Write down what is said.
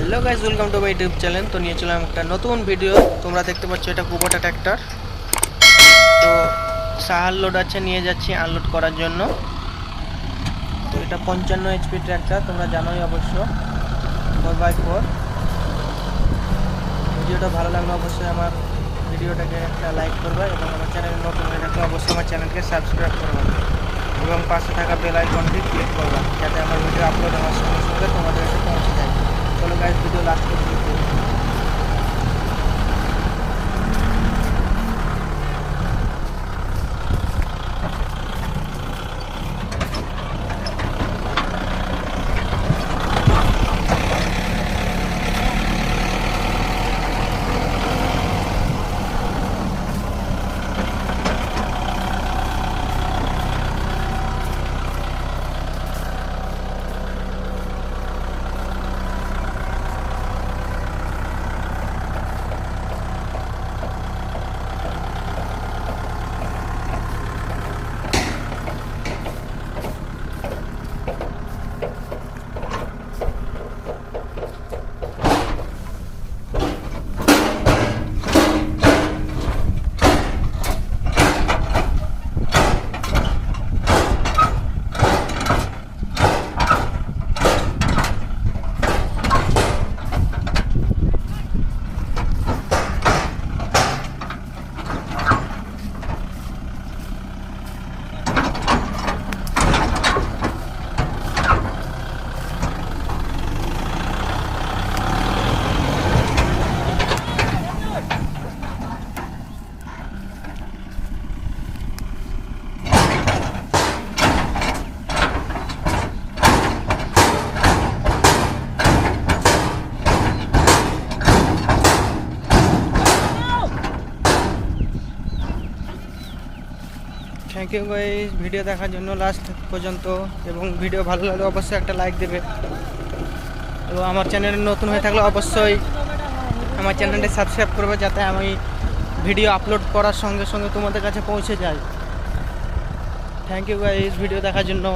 Hello guys, welcome to my YouTube channel. तो নিয়ে চলাম একটা নতুন ভিডিও। তোমরা দেখতে পাচ্ছ এটা কুবোটা ট্র্যাক্টর। তো সাহার লোড আছে, নিয়ে যাচ্ছি আনলোড করার জন্য। তো এটা 55 এইচপি ট্র্যাক্টর, তোমরা জানোই অবশ্য 4x4। ভিডিওটা ভালো লাগলে অবশ্যই আমার ভিডিওটাকে একটা লাইক করবে এবং আমার চ্যানেল নতুন হয়ে থাকলে অবশ্যই আমার চ্যানেলকে সাবস্ক্রাইব করবে এবং পাশে থাকা বেল আইকনটি ক্লিক করবে যাতে আমার ভিডিও আপলোড হওয়ার সঙ্গে সঙ্গে তোমাদের কাছে পৌঁছে যায়। চলো গাইস, ভিডিও লাস্ট পর্যন্ত দেখো। थैंक यू गाइस वीडियो देखार जन्य लास्ट पर्यन्त এবং ভিডিও ভালো লাগলে অবশ্যই একটা লাইক দেবে এবং আমার চ্যানেলে নতুন হয়ে থাকলে অবশ্যই আমার চ্যানেলটি সাবস্ক্রাইব করবে যাতে আমি ভিডিও আপলোড করার সঙ্গে সঙ্গে তোমাদের কাছে পৌঁছে যায়। থ্যাংক ইউ গাইস ভিডিও দেখার জন্য।